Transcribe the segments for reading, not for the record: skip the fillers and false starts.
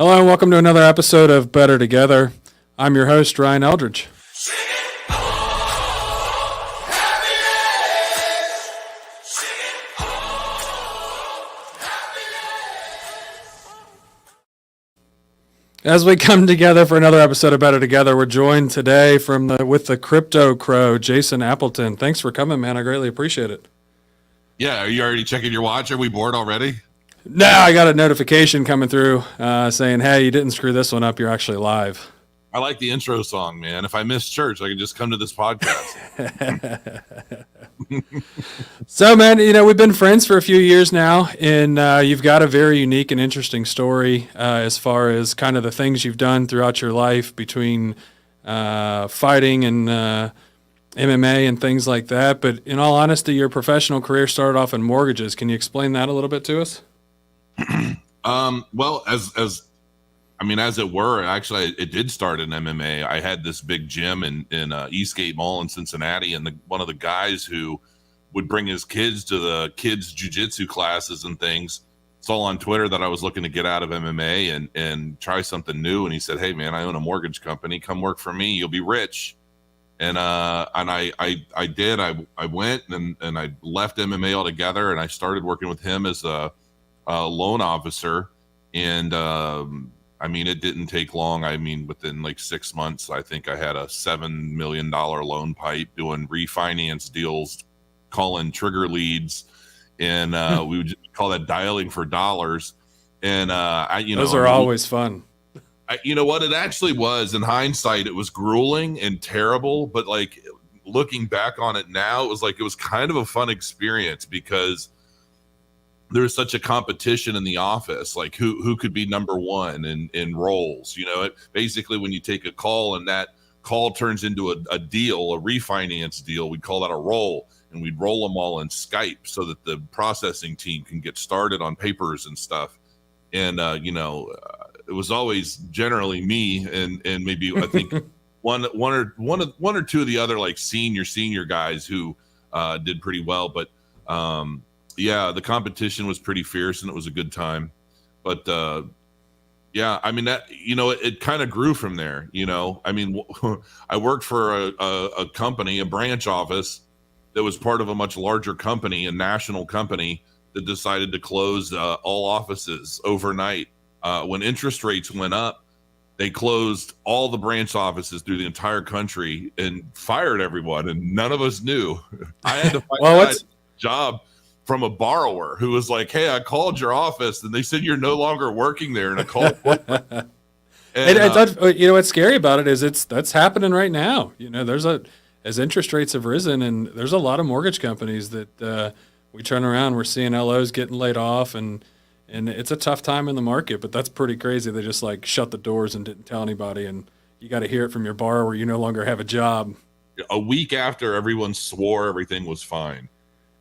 Hello and welcome to another episode of Better Together. I'm your host, Ryan Eldridge. As we come together for another episode of Better Together, we're joined today with the CryptoCrow, Jason Appleton. Thanks for coming, man. I greatly appreciate it. Yeah, are you already checking your watch? Are we bored already? No, I got a notification coming through saying, hey, you didn't screw this one up. You're actually live. I like the intro song, man. If I miss church, I can just come to this podcast. So, man, we've been friends for a few years now, and you've got a very unique and interesting story as far as kind of the things you've done throughout your life between fighting and MMA and things like that. But in all honesty, your professional career started off in mortgages. Can you explain that a little bit to us? Well, as it were, actually, it did start in MMA. I had this big gym in Eastgate Mall in Cincinnati, and one of the guys who would bring his kids to the kids' jiu-jitsu classes and things saw on Twitter that I was looking to get out of MMA and try something new. And he said, "Hey, man, I own a mortgage company. Come work for me. You'll be rich." And I did. I went and I left MMA altogether, and I started working with him as a loan officer. And it didn't take long. Within like 6 months, I think I had a $7 million loan pipe doing refinance deals, calling trigger leads, and we would just call that dialing for dollars. And those are always fun. You know what? It actually was. In hindsight, it was grueling and terrible. But like looking back on it now, it was kind of a fun experience because there was such a competition in the office, like who could be number one in roles. Basically when you take a call and that call turns into a deal, a refinance deal, we'd call that a roll, and we'd roll them all in Skype so that the processing team can get started on papers and stuff. And it was always generally me and maybe I think one or two of the other like senior guys who did pretty well, but yeah, the competition was pretty fierce and it was a good time. But it kind of grew from there. I worked for a company, a branch office that was part of a much larger company, a national company that decided to close all offices overnight. When interest rates went up, they closed all the branch offices through the entire country and fired everyone, and none of us knew. I had to find a job from a borrower who was like, "Hey, I called your office and they said you're no longer working there." And I called. What's scary about it is that's happening right now. As interest rates have risen, and there's a lot of mortgage companies that we turn around, we're seeing LOs getting laid off, and it's a tough time in the market. But that's pretty crazy. They just like shut the doors and didn't tell anybody, and you got to hear it from your borrower. You no longer have a job. A week after, everyone swore everything was fine.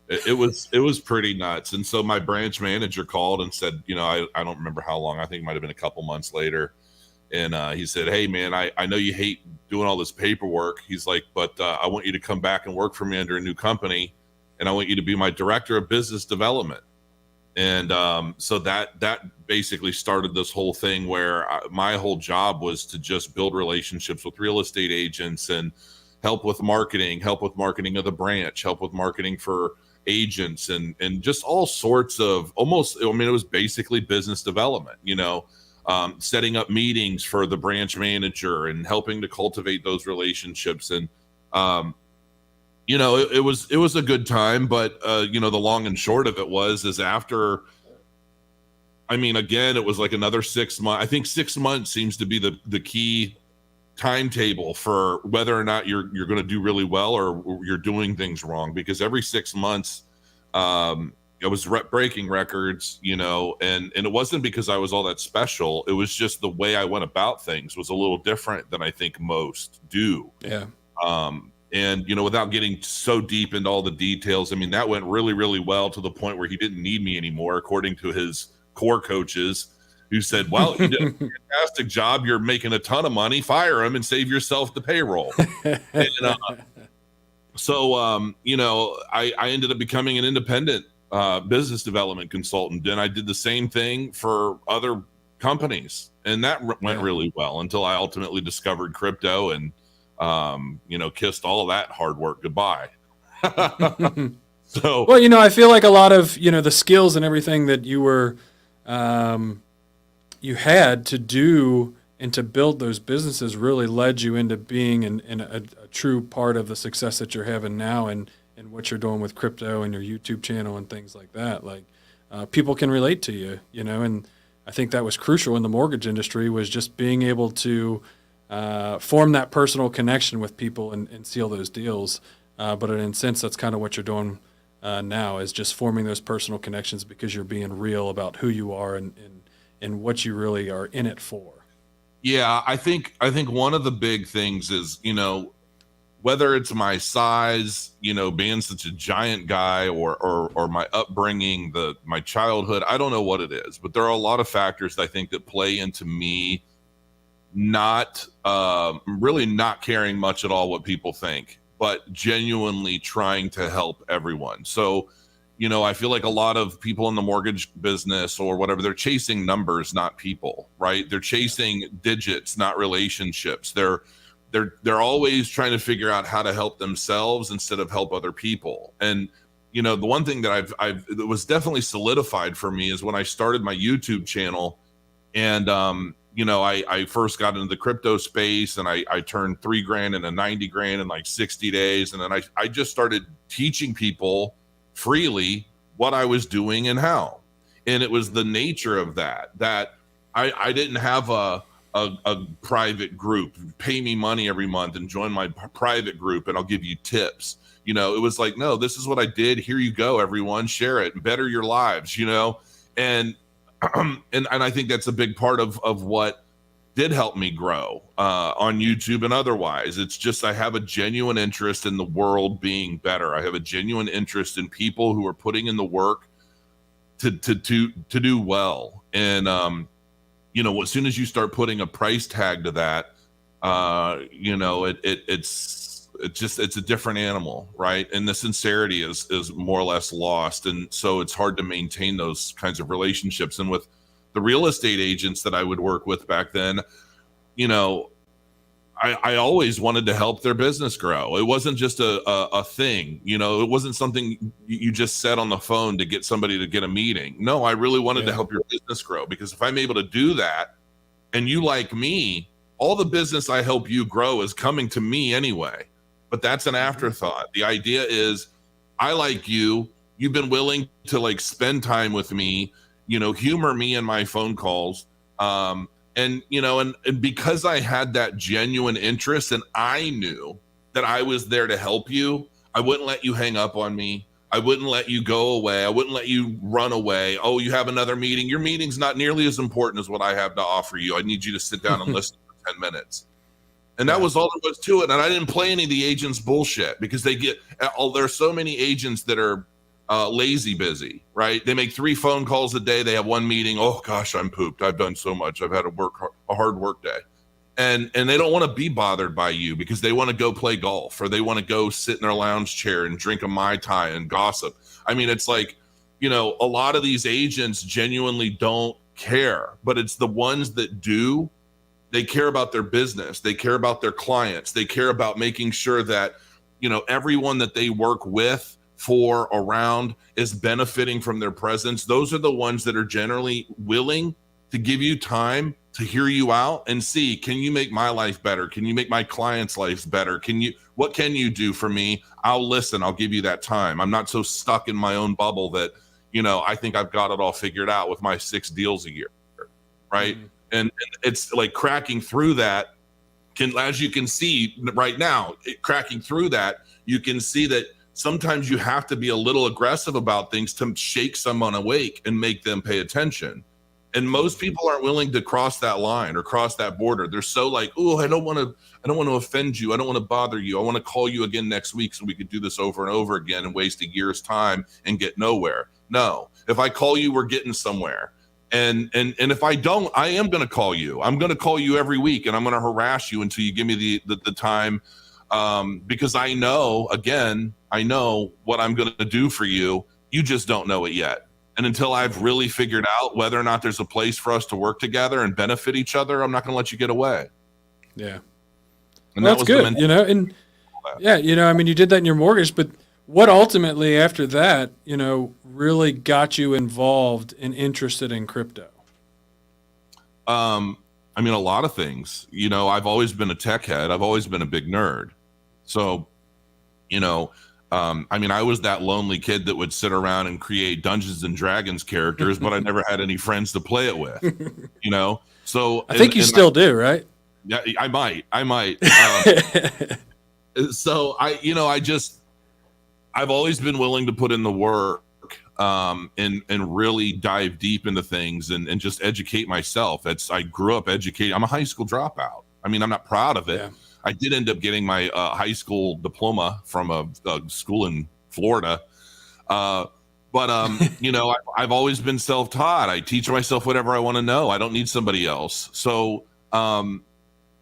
It was pretty nuts. And so my branch manager called and said, I don't remember how long, I think it might've been a couple months later. And he said, "Hey man, I know you hate doing all this paperwork." He's like, "But I want you to come back and work for me under a new company. And I want you to be my director of business development." And so that basically started this whole thing where my whole job was to just build relationships with real estate agents and help with marketing of the branch, help with marketing for agents and just all sorts of it was basically business development, setting up meetings for the branch manager and helping to cultivate those relationships. And, it was a good time, but, the long and short of it is after, again, it was like another 6 months. I think 6 months seems to be the key timetable for whether or not you're going to do really well or you're doing things wrong, because every 6 months I was breaking records, and it wasn't because I was all that special. It was just the way I went about things was a little different than I think most do. Yeah. And without getting so deep into all the details, that went really, really well to the point where he didn't need me anymore, according to his core coaches, who said, "Well, you did a fantastic job. You're making a ton of money. Fire him and save yourself the payroll." So, I ended up becoming an independent business development consultant. And I did the same thing for other companies, and that went Yeah. really well until I ultimately discovered crypto and kissed all of that hard work goodbye. So Well, I feel like a lot of, the skills and everything that um, you had to do and to build those businesses really led you into being in a true part of the success that you're having now and what you're doing with crypto and your YouTube channel and things like that. Like, people can relate to you, and I think that was crucial in the mortgage industry, was just being able to form that personal connection with people and seal those deals. But in a sense, that's kind of what you're doing now, is just forming those personal connections because you're being real about who you are and what you really are in it for. yeah, I think one of the big things is, whether it's my size, being such a giant guy, or my upbringing, my childhood, I don't know what it is, but there are a lot of factors that I think that play into me not really not caring much at all what people think, but genuinely trying to help everyone. So, I feel like a lot of people in the mortgage business or whatever, they're chasing numbers, not people, right? They're chasing digits, not relationships. They're always trying to figure out how to help themselves instead of help other people. And the one thing that that was definitely solidified for me is when I started my YouTube channel, and I first got into the crypto space, and I turned $3,000 into 90 grand in like 60 days. And then I just started teaching people freely what I was doing and how. And it was the nature of that I didn't have a private group, pay me money every month and join my private group and I'll give you tips. It was like, no, this is what I did. Here you go, everyone, share it and better your lives, and and I think that's a big part of what did help me grow on YouTube and otherwise. It's just, I have a genuine interest in the world being better. I have a genuine interest in people who are putting in the work to do well. And as soon as you start putting a price tag to that, it's a different animal, right? And the sincerity is more or less lost, and so it's hard to maintain those kinds of relationships. And with the real estate agents that I would work with back then, I always wanted to help their business grow. It wasn't just a thing, it wasn't something you just said on the phone to get somebody to get a meeting. No, I really wanted to help your business grow, because if I'm able to do that and you like me, all the business I help you grow is coming to me anyway. But that's an afterthought. The idea is, I like you. You've been willing to spend time with me, humor me in my phone calls. And because I had that genuine interest and I knew that I was there to help you, I wouldn't let you hang up on me. I wouldn't let you go away. I wouldn't let you run away. Oh, you have another meeting. Your meeting's not nearly as important as what I have to offer you. I need you to sit down and listen for 10 minutes. And that was all there was to it. And I didn't play any of the agents' bullshit, because there's so many agents that are lazy busy, right? They make 3 phone calls a day. They have 1 meeting. Oh gosh, I'm pooped. I've done so much. I've had a hard work day. And they don't want to be bothered by you, because they want to go play golf, or they want to go sit in their lounge chair and drink a Mai Tai and gossip. I mean, it's like, a lot of these agents genuinely don't care, but it's the ones that do. They care about their business. They care about their clients. They care about making sure that, everyone that they work with, for, around, is benefiting from their presence. Those are the ones that are generally willing to give you time to hear you out and see, can you make my life better? Can you make my clients' lives better? What can you do for me? I'll listen. I'll give you that time. I'm not so stuck in my own bubble that, I think I've got it all figured out with my 6 deals a year. Right. Mm-hmm. And it's like cracking through that, as you can see right now, cracking through that, you can see that sometimes you have to be a little aggressive about things to shake someone awake and make them pay attention. And most people aren't willing to cross that line or cross that border. They're so like, oh, I don't want to offend you. I don't want to bother you. I want to call you again next week so we could do this over and over again and waste a year's time and get nowhere. No, if I call you, we're getting somewhere. And if I don't, I am going to call you. I'm going to call you every week, and I'm going to harass you until you give me the time, because I know what I'm going to do for you. You just don't know it yet. And until I've really figured out whether or not there's a place for us to work together and benefit each other, I'm not going to let you get away. Yeah. And Well, that that's was good, you know, and yeah, you know, I mean, you did that in your mortgage, but what ultimately after that, you know, really got you involved and interested in crypto? I mean, a lot of things. You know, I've always been a tech head. I've always been a big nerd. So, you know, I mean, I was that lonely kid that would sit around and create Dungeons and Dragons characters, but I never had any friends to play it with. You know, so I think you still do, right? Yeah, I might. So you know, I've always been willing to put in the work, and really dive deep into things and just educate myself. I grew up educated. I'm a high school dropout. I mean, I'm not proud of it. Yeah. I did end up getting my high school diploma from a school in Florida. But you know, I've always been self-taught. I teach myself whatever I want to know. I don't need somebody else. So,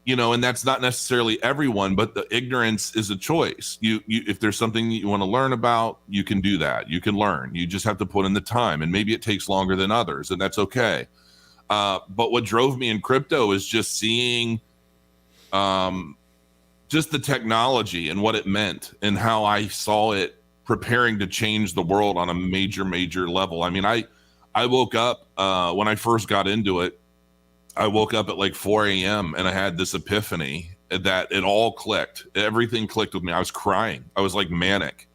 you know, and that's not necessarily everyone, but the ignorance is a choice. You if there's something that you want to learn about, you can do that. You can learn. You just have to put in the time, and maybe it takes longer than others, and that's okay. But what drove me in crypto is just seeing, just the technology and what it meant and how I saw it preparing to change the world on a major level. I mean, I woke up when I first got into it. I woke up at like 4 a.m. and I had this epiphany that it all clicked. Everything clicked with me. I was crying. I was like manic.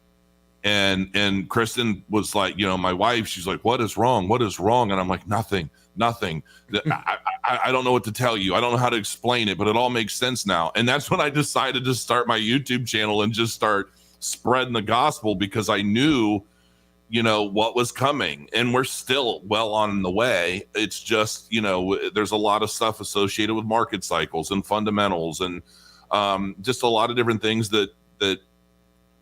And Kristen was like, you know, my wife, she's like, what is wrong? What is wrong? And I'm like, nothing. I don't know what to tell you. I don't know how to explain it, but it all makes sense now. And that's when I decided to start my YouTube channel and just start spreading the gospel, because I knew, you know, what was coming, and we're still well on the way. It's just, you know, there's a lot of stuff associated with market cycles and fundamentals, and just a lot of different things that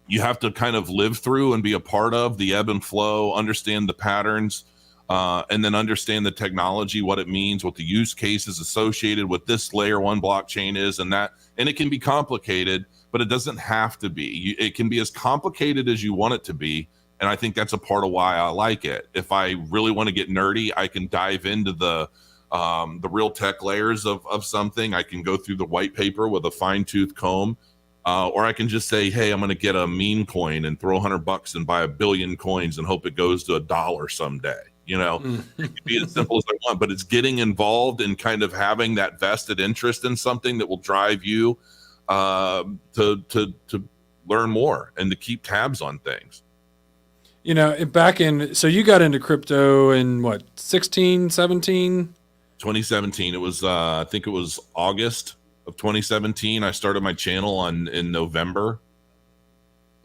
you have to kind of live through and be a part of, the ebb and flow, understand the patterns, and then understand the technology, what it means, what the use cases associated with this layer one blockchain is, and that, and it can be complicated, but it doesn't have to be. It can be as complicated as you want it to be. And I think that's a part of why I like it. If I really want to get nerdy, I can dive into the real tech layers of something. I can go through the white paper with a fine-tooth comb, or I can just say, hey, I'm going to get a meme coin and throw $100 and buy 1 billion coins and hope it goes to $1 someday. You know, it can be as simple as I want, but it's getting involved and kind of having that vested interest in something that will drive you to learn more and to keep tabs on things. You know, so you got into crypto in what, 16, 17? 2017. It was, I think it was August of 2017. I started my channel in November.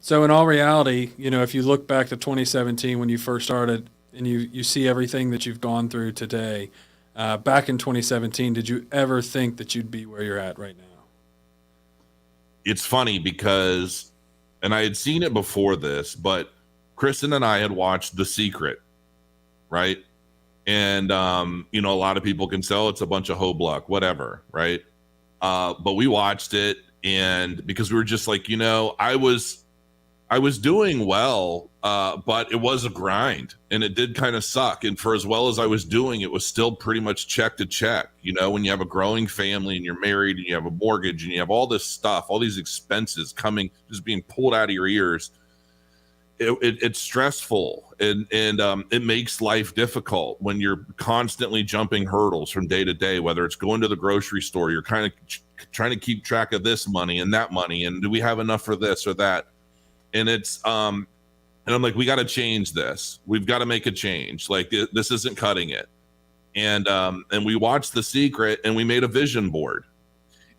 So in all reality, you know, if you look back to 2017 when you first started and you see everything that you've gone through today, back in 2017, did you ever think that you'd be where you're at right now? It's funny because, and I had seen it before this, but Kristen and I had watched The Secret, right? And, you know, a lot of people can say, oh, it's a bunch of hobluck, whatever, right? But we watched it, and because we were just like, you know, I was doing well, but it was a grind, and it did kind of suck. And for as well as I was doing, it was still pretty much check to check. You know, when you have a growing family and you're married and you have a mortgage and you have all this stuff, all these expenses coming, just being pulled out of your ears, it's stressful, and it makes life difficult when you're constantly jumping hurdles from day to day, whether it's going to the grocery store, you're kind of trying to keep track of this money and that money, and do we have enough for this or that? And it's and I'm like, we got to change this. We've got to make a change. Like, this isn't cutting it. And we watched The Secret, and we made a vision board.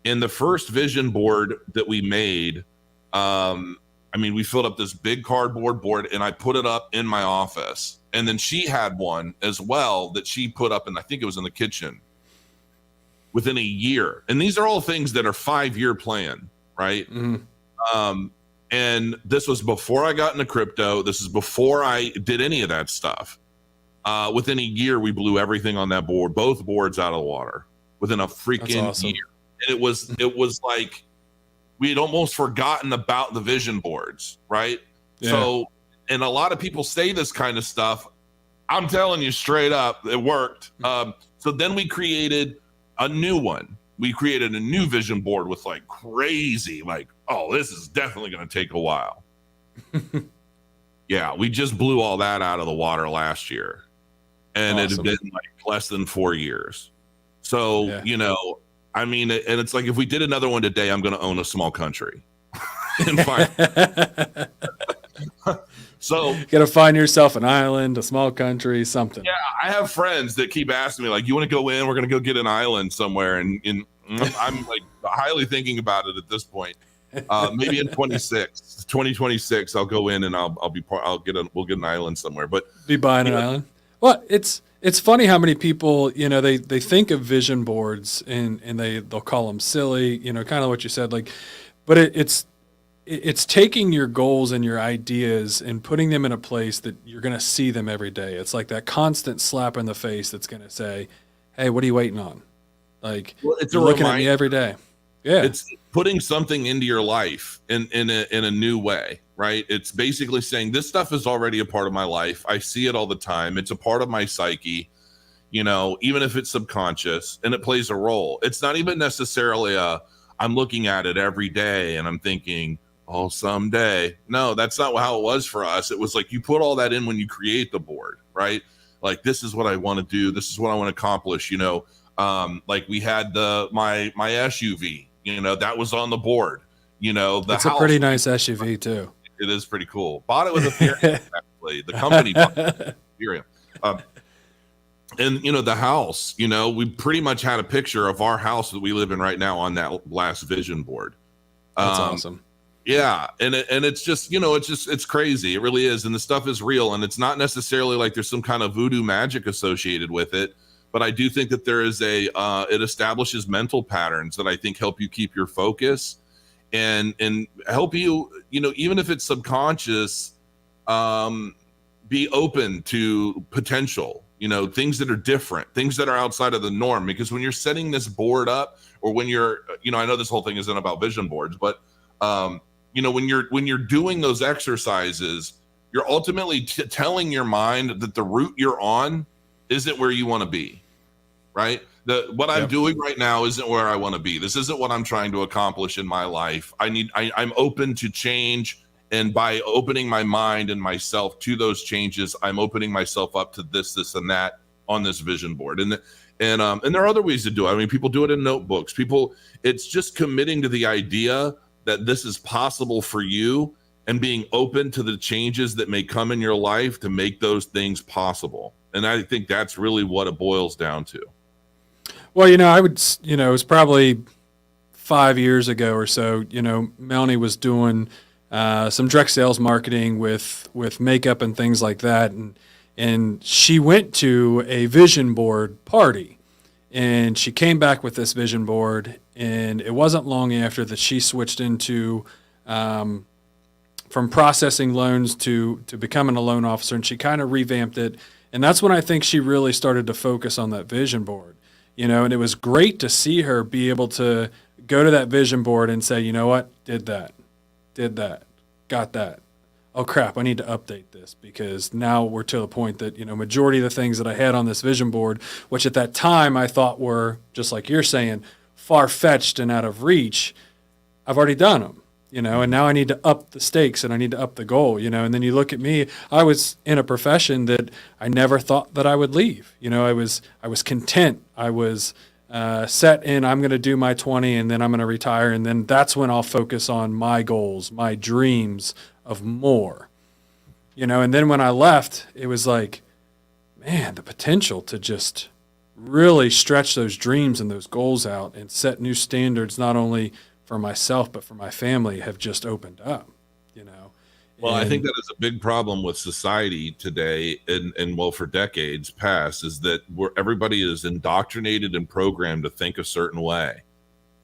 And the first vision board that we made, I mean, we filled up this big cardboard board, and I put it up in my office. And then she had one as well that she put up, and I think it was in the kitchen, within a year. And these are all things that are 5-year plan, right? Mm-hmm. And this was before I got into crypto. This is before I did any of that stuff. Within a year, we blew everything on that board, both boards, out of the water within a freaking year. And it was like, we had almost forgotten about the vision boards, right? Yeah. So, and a lot of people say this kind of stuff, I'm telling you straight up, it worked. So then we created a new one. We created a new vision board with like crazy, like, oh, this is definitely going to take a while. Yeah, we just blew all that out of the water last year. And It had been like less than 4 years. So, I mean, and it's like, if we did another one today, I'm going to own a small country. So you got to find yourself an island, a small country, something. Yeah, I have friends that keep asking me, like, you want to go in? We're going to go get an island somewhere. And I'm like highly thinking about it at this point. Maybe in 2026, I'll go in and we'll get an island somewhere. But be buying an island. Well, it's funny how many people, they think of vision boards and they'll call them silly, kind of what you said, like, but it's taking your goals and your ideas and putting them in a place that you're going to see them every day. It's like that constant slap in the face that's going to say, hey, what are you waiting on? Like, it's you're looking at me every day. Yeah. It's putting something into your life in a new way, right? It's basically saying this stuff is already a part of my life. I see it all the time. It's a part of my psyche, even if it's subconscious, and it plays a role. It's not even necessarily I'm looking at it every day and I'm thinking, oh, someday. No, that's not how it was for us. It was like you put all that in when you create the board, right? Like, this is what I want to do. This is what I want to accomplish. Like we had my SUV, that was on the board. It's a pretty nice SUV too. It is pretty cool. Bought it with Ethereum, actually. The company bought it with Ethereum. And the house, we pretty much had a picture of our house that we live in right now on that last vision board. That's awesome. Yeah. And it's just, it's crazy. It really is. And the stuff is real. And it's not necessarily like there's some kind of voodoo magic associated with it. But I do think that there is it establishes mental patterns that I think help you keep your focus and help you, even if it's subconscious, be open to potential, things that are different, things that are outside of the norm. Because when you're setting this board up, or when you're, I know this whole thing isn't about vision boards, but when you're doing those exercises, you're ultimately telling your mind that the route you're on isn't where you want to be, right? What I'm doing right now isn't where I want to be. This isn't what I'm trying to accomplish in my life. I'm open to change. And by opening my mind and myself to those changes, I'm opening myself up to this, and that on this vision board. And there are other ways to do it. I mean, people do it in notebooks. It's just committing to the idea that this is possible for you and being open to the changes that may come in your life to make those things possible. And I think that's really what it boils down to. Well, I would, it was probably 5 years ago or so, Melanie was doing some direct sales marketing with makeup and things like that. And she went to a vision board party, and she came back with this vision board, and it wasn't long after that she switched into from processing loans to becoming a loan officer, and she kind of revamped it. And that's when I think she really started to focus on that vision board, and it was great to see her be able to go to that vision board and say, you know what, did that, got that. Oh crap, I need to update this, because now we're to the point that, majority of the things that I had on this vision board, which at that time I thought were, just like you're saying, far-fetched and out of reach, I've already done them, and now I need to up the stakes and I need to up the goal, and then you look at me, I was in a profession that I never thought that I would leave. I was content. I was set in, I'm going to do my 20 and then I'm going to retire. And then that's when I'll focus on my goals, my dreams of more, and then when I left, it was like, man, the potential to just really stretch those dreams and those goals out and set new standards, not only for myself, but for my family, have just opened up, Well, I think that is a big problem with society today, and well, for decades past, is that everybody is indoctrinated and programmed to think a certain way.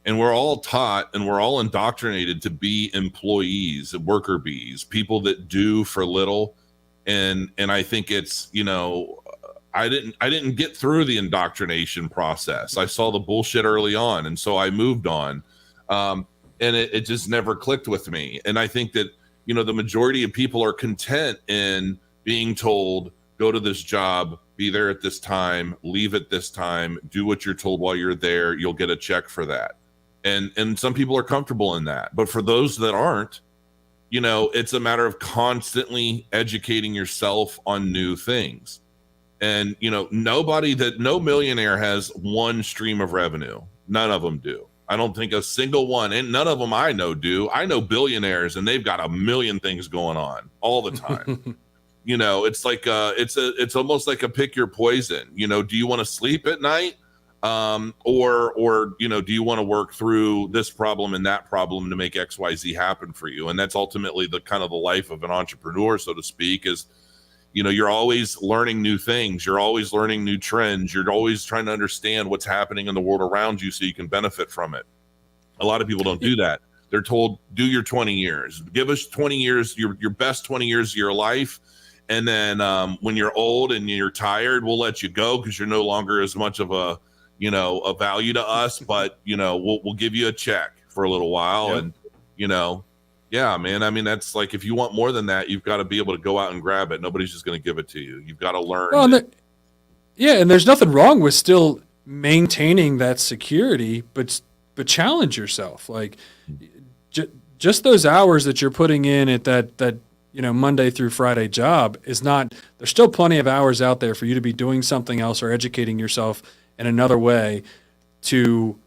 And we're all taught and we're all indoctrinated to be employees, worker bees, people that do for little. And I think it's, I didn't get through the indoctrination process. I saw the bullshit early on, and so I moved on. And it just never clicked with me. And I think that, the majority of people are content in being told, go to this job, be there at this time, leave at this time, do what you're told while you're there. You'll get a check for that. And some people are comfortable in that. But for those that aren't, it's a matter of constantly educating yourself on new things. And, no millionaire has one stream of revenue. None of them do. I don't think a single one, and none of them I know do. I know billionaires, and they've got a million things going on all the time. It's like it's almost like a pick your poison. Do you want to sleep at night? Or do you want to work through this problem and that problem to make XYZ happen for you? And that's ultimately the kind of the life of an entrepreneur, so to speak, is, you're always learning new things. You're always learning new trends. You're always trying to understand what's happening in the world around you so you can benefit from it. A lot of people don't do that. They're told, do your 20 years, give us 20 years, your best 20 years of your life. And then when you're old and you're tired, we'll let you go because you're no longer as much of a value to us, but we'll give you a check for a little while. Yep. And yeah, man, I mean, that's like, if you want more than that, you've got to be able to go out and grab it. Nobody's just going to give it to you. You've got to learn. Well, and there's nothing wrong with still maintaining that security, but challenge yourself. Like just those hours that you're putting in at that Monday through Friday job is not, there's still plenty of hours out there for you to be doing something else or educating yourself in another way to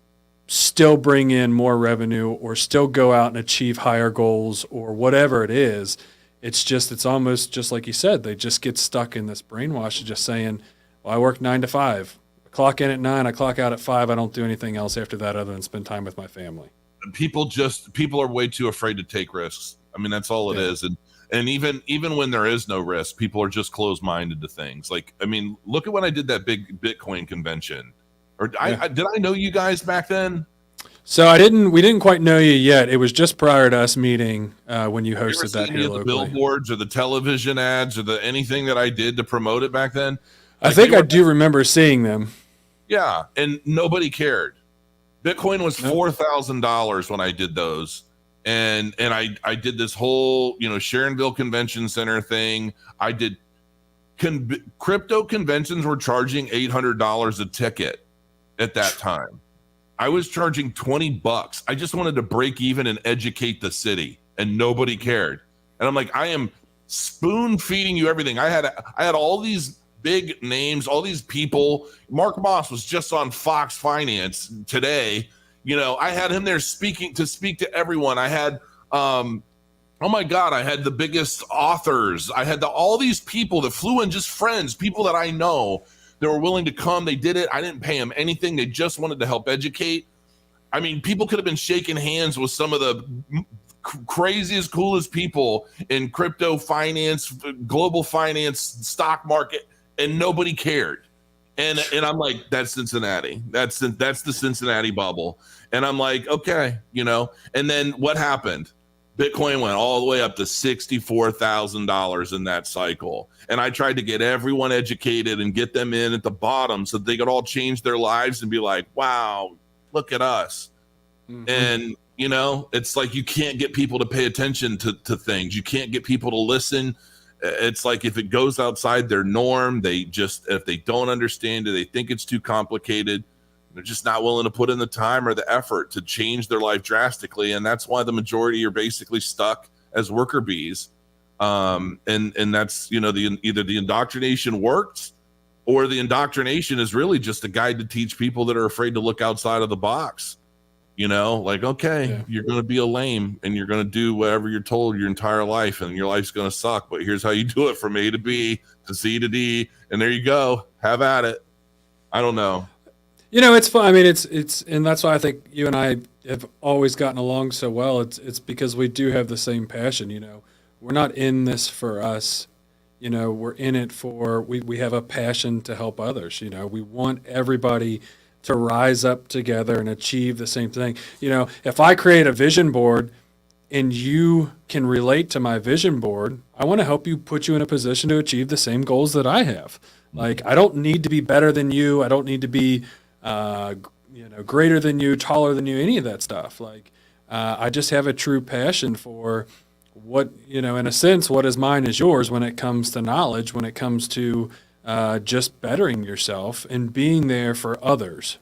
still bring in more revenue or still go out and achieve higher goals or whatever it is. It's almost just like you said, they just get stuck in this brainwash of just saying, well, I work 9 to 5. I clock in at 9, I clock out at 5. I don't do anything else after that other than spend time with my family. People are way too afraid to take risks. I mean, that's all it is. And even when there is no risk, people are just closed-minded to things. Like, I mean, look at when I did that big Bitcoin convention. Or did I know you guys back then? So we didn't quite know you yet. It was just prior to us meeting when you hosted that here locally. The billboards or the television ads or anything that I did to promote it back then? I think I do remember seeing them. Yeah, and nobody cared. Bitcoin was $4,000 when I did those. And I did this whole, Sharonville Convention Center thing. I did crypto conventions were charging $800 a ticket at that time. I was charging $20. I just wanted to break even and educate the city, and nobody cared. And I'm like, I am spoon feeding you everything. I had all these big names, all these people. Mark Moss was just on Fox Finance today. I had him there speak to everyone. I had, oh my God, I had the biggest authors. I had all these people that flew in, just friends, people that I know that were willing to come. They did it. I didn't pay them anything. They just wanted to help educate. I mean, people could have been shaking hands with some of the craziest, coolest people in crypto finance, global finance, stock market, and nobody cared. And I'm like, that's Cincinnati. That's the Cincinnati bubble. And I'm like, okay, And then what happened? Bitcoin went all the way up to $64,000 in that cycle. And I tried to get everyone educated and get them in at the bottom so that they could all change their lives and be like, wow, look at us. Mm-hmm. And, it's like you can't get people to pay attention to things. You can't get people to listen. It's like if it goes outside their norm, if they don't understand it, they think it's too complicated. They're just not willing to put in the time or the effort to change their life drastically. And that's why the majority are basically stuck as worker bees. And that's, either the indoctrination works or the indoctrination is really just a guide to teach people that are afraid to look outside of the box. You're going to be a lame and you're going to do whatever you're told your entire life and your life's going to suck. But here's how you do it from A to B to C to D. And there you go. Have at it. I don't know. It's fun. I mean, it's, and that's why I think you and I have always gotten along so well. It's because we do have the same passion. We're not in this for us. We're in it for, we have a passion to help others. We want everybody to rise up together and achieve the same thing. If I create a vision board and you can relate to my vision board, I want to help you, put you in a position to achieve the same goals that I have. Like, I don't need to be better than you. I don't need to be, greater than you, taller than you, any of that stuff. Like, I just have a true passion for what, in a sense, what is mine is yours when it comes to knowledge, when it comes to just bettering yourself and being there for others.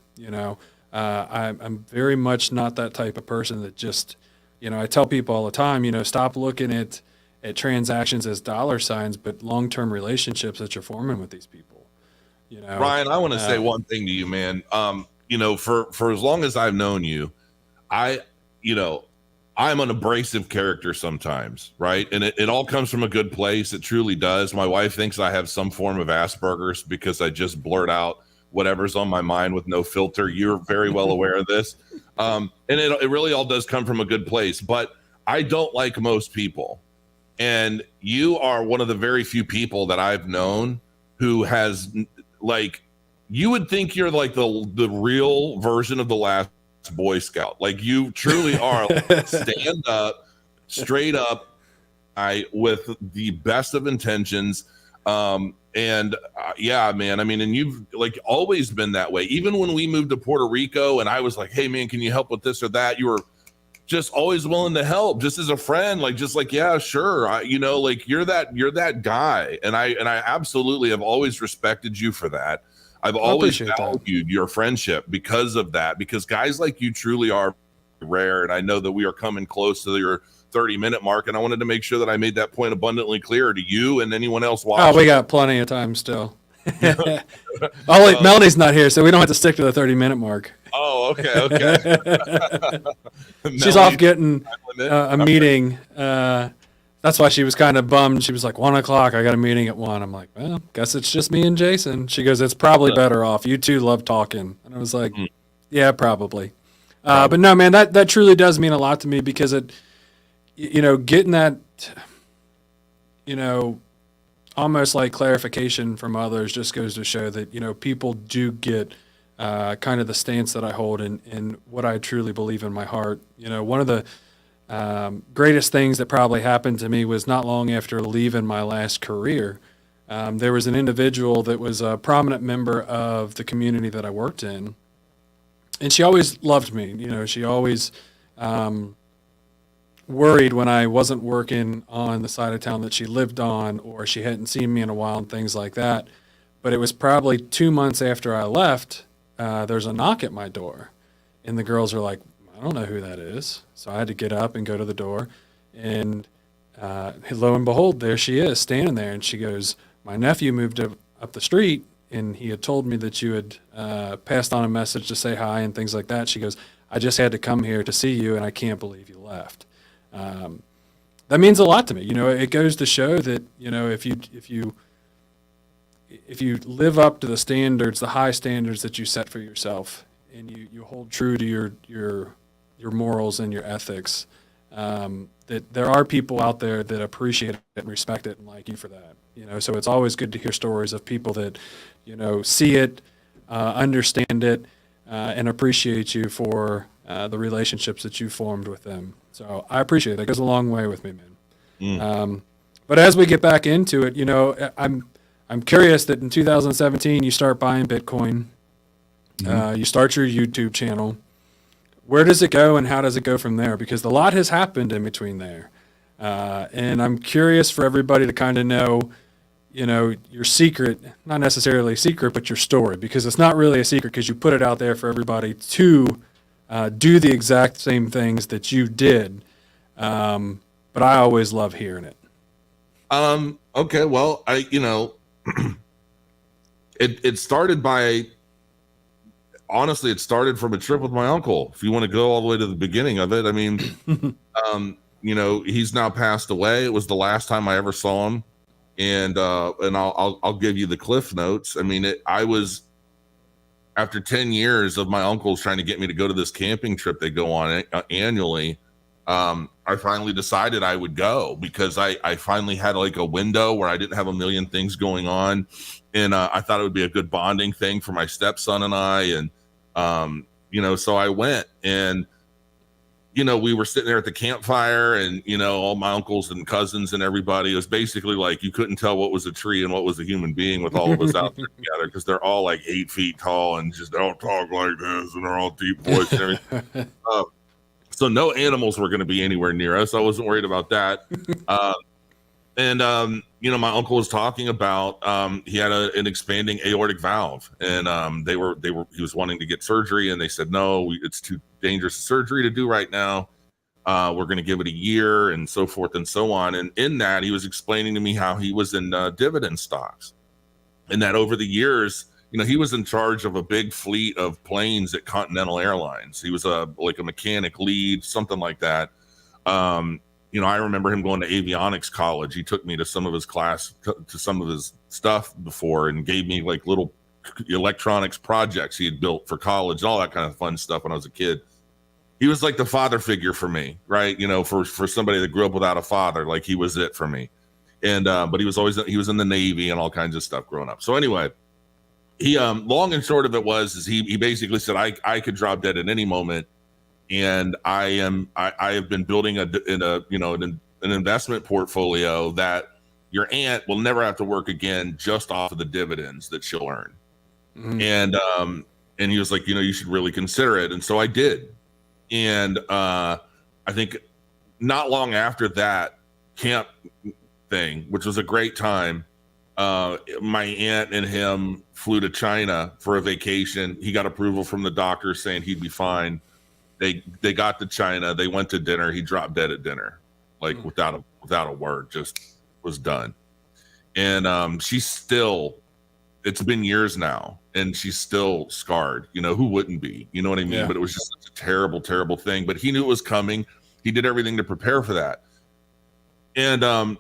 I'm very much not that type of person that just, I tell people all the time, stop looking at transactions as dollar signs, but long-term relationships that you're forming with these people. Ryan, I want to say one thing to you, man. For as long as I've known you, I, I'm an abrasive character sometimes, right? And it all comes from a good place. It truly does. My wife thinks I have some form of Asperger's because I just blurt out whatever's on my mind with no filter. You're very well aware of this. And it really all does come from a good place. But I don't like most people. And you are one of the very few people that I've known who has, like, you would think you're like the real version of the last Boy Scout. Like, you truly are stand up, straight up, with the best of intentions. Yeah, man, I mean, and you've like always been that way. Even when we moved to Puerto Rico and I was like, hey man, can you help with this or that? You were just always willing to help, just as a friend, yeah, sure. Like you're that guy. And I absolutely have always respected you for that. I've always valued your friendship because of that, because guys like you truly are rare. And I know that we are coming close to your 30-minute mark, and I wanted to make sure that I made that point abundantly clear to you and anyone else watching. Oh, we got plenty of time still. Melanie's not here, so we don't have to stick to the 30-minute mark. Oh, okay. She's off getting a meeting. That's why she was kind of bummed. She was like, 1 o'clock, I got a meeting at 1. I'm like, well, guess it's just me and Jason. She goes, it's probably better off. You two love talking. And I was like, yeah, probably. But no, man, that truly does mean a lot to me, because it, getting that, almost like clarification from others just goes to show that, people do get kind of the stance that I hold in what I truly believe in my heart. One of the greatest things that probably happened to me was not long after leaving my last career. There was an individual that was a prominent member of the community that I worked in, and she always loved me. She always worried when I wasn't working on the side of town that she lived on, or she hadn't seen me in a while and things like that. But it was probably 2 months after I left, there's a knock at my door, and the girls are like, I don't know who that is. So I had to get up and go to the door, and lo and behold, there she is standing there. And she goes, my nephew moved up the street, and he had told me that you had passed on a message to say hi and things like that. She goes, I just had to come here to see you, and I can't believe you left. That means a lot to me. It goes to show that, if you live up to the standards, the high standards that you set for yourself, and you hold true to your morals and your ethics, that there are people out there that appreciate it and respect it and like you for that. So it's always good to hear stories of people that, see it, understand it, and appreciate you for the relationships that you formed with them. So I appreciate it. That goes a long way with me, man. But as we get back into it, I'm curious that in 2017 you start buying Bitcoin. You start your YouTube channel. Where does it go, and how does it go from there? Because a lot has happened in between there. And I'm curious for everybody to kind of know, your secret, not necessarily secret, but your story, because it's not really a secret, because you put it out there for everybody to do the exact same things that you did. But I always love hearing it. Okay. Well, it started by, honestly, it started from a trip with my uncle. If you want to go all the way to the beginning of it, I mean, he's now passed away. It was the last time I ever saw him, and I'll give you the cliff notes. I mean, I was, after 10 years of my uncles trying to get me to go to this camping trip they go on annually, I finally decided I would go, because I finally had like a window where I didn't have a million things going on, and I thought it would be a good bonding thing for my stepson and I, and so I went, and we were sitting there at the campfire, and all my uncles and cousins and everybody. It was basically like you couldn't tell what was a tree and what was a human being with all of us out there together, because they're all like 8 feet tall and just don't talk like this, and they're all deep voiced and everything. So no animals were going to be anywhere near us. I wasn't worried about that. My uncle was talking about he had an expanding aortic valve, and he was wanting to get surgery, and they said no, it's too dangerous surgery to do right now. We're going to give it a year, and so forth and so on. And in that, he was explaining to me how he was in dividend stocks, and that over the years, he was in charge of a big fleet of planes at Continental Airlines. He was like a mechanic lead, something like that. I remember him going to avionics college. He took me to some of his to some of his stuff before and gave me like little electronics projects he had built for college, all that kind of fun stuff when I was a kid. He was like the father figure for me, right? For somebody that grew up without a father, like he was it for me. And but he was in the Navy and all kinds of stuff growing up. So anyway, he long and short of it is he basically said I could drop dead at any moment. And I have been building an investment portfolio that your aunt will never have to work again just off of the dividends that she'll earn. Mm-hmm. And he was like, you should really consider it. And so I did. And I think not long after that camp thing, which was a great time, my aunt and him flew to China for a vacation. He got approval from the doctor saying he'd be fine. They got to China. They went to dinner. He dropped dead at dinner, like without a word. Just was done. And it's been years now, and she's still scarred. Who wouldn't be? You know what I mean? Yeah. But it was just such a terrible, terrible thing. But he knew it was coming. He did everything to prepare for that. And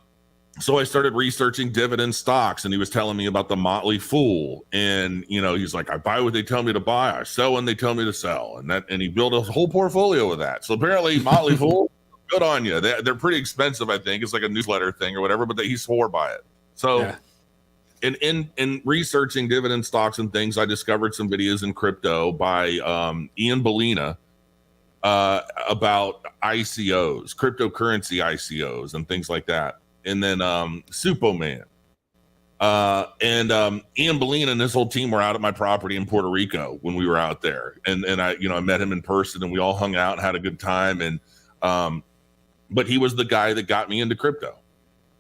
so I started researching dividend stocks, and he was telling me about the Motley Fool. And, he's like, I buy what they tell me to buy. I sell when they tell me to sell. And he built a whole portfolio of that. So apparently Motley Fool, good on you. They're pretty expensive, I think. It's like a newsletter thing or whatever, but he swore by it. So yeah. in researching dividend stocks and things, I discovered some videos in crypto by Ian Bellina about ICOs, cryptocurrency ICOs and things like that. And then Supo Man. Ian Bellina and his whole team were out at my property in Puerto Rico when we were out there. And I met him in person, and we all hung out and had a good time. And but he was the guy that got me into crypto.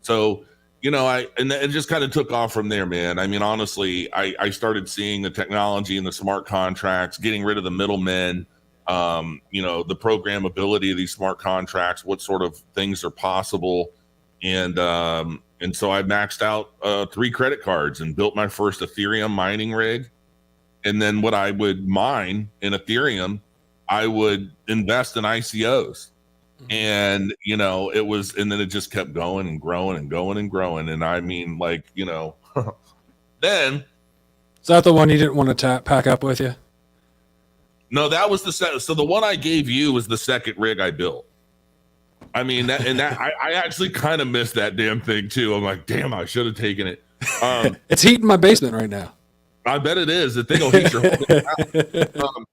So, it just kind of took off from there, man. I mean, honestly, I started seeing the technology and the smart contracts, getting rid of the middlemen, the programmability of these smart contracts, what sort of things are possible. And so I maxed out 3 credit cards and built my first Ethereum mining rig. And then what I would mine in Ethereum, I would invest in ICOs. And, and then it just kept going and growing and going and growing. And I mean, like, then. Is that the one you didn't want to pack up with you? No, that was so the one I gave you was the second rig I built. I mean, I actually kind of missed that damn thing too. I'm like, damn, I should have taken it. It's heating my basement right now. I bet it is. The thing will heat your whole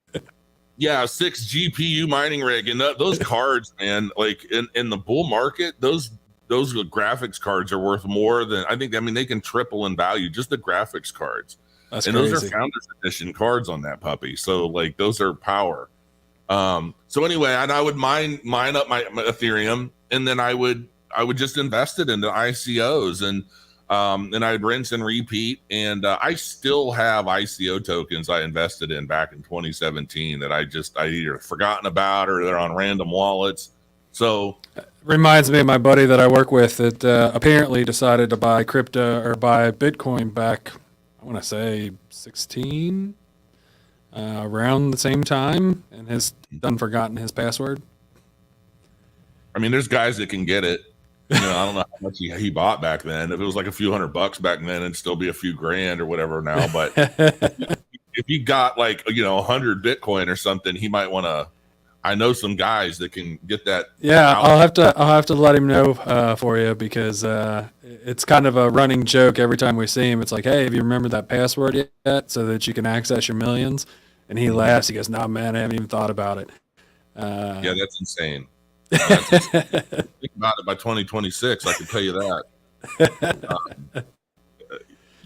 yeah, 6 GPU mining rig, and those cards, man. Like in the bull market, those graphics cards are worth more than I think. I mean, they can triple in value, just the graphics cards. That's and crazy. Those are Founders Edition cards on that puppy. So like those are power. So anyway, and I would mine up my Ethereum, and then I would just invest it into ICOs, and I'd rinse and repeat. And I still have ICO tokens I invested in back in 2017 that I either forgotten about or they're on random wallets. So reminds me of my buddy that I work with that apparently decided to buy crypto or buy Bitcoin back, I want to say 16. Around the same time, and has done forgotten his password. I mean, there's guys that can get it. I don't know how much he bought back then. If it was like a few $100 back then, it'd still be a few grand or whatever now. But if you got like 100 Bitcoin or something, he might want to. I know some guys that can get that. Yeah, I'll have to let him know for you, because it's kind of a running joke every time we see him. It's like, hey, have you remembered that password yet, so that you can access your millions? And he laughs. He goes, "No, man, I haven't even thought about it." Yeah, that's insane. Think about it by 2026. I can tell you that.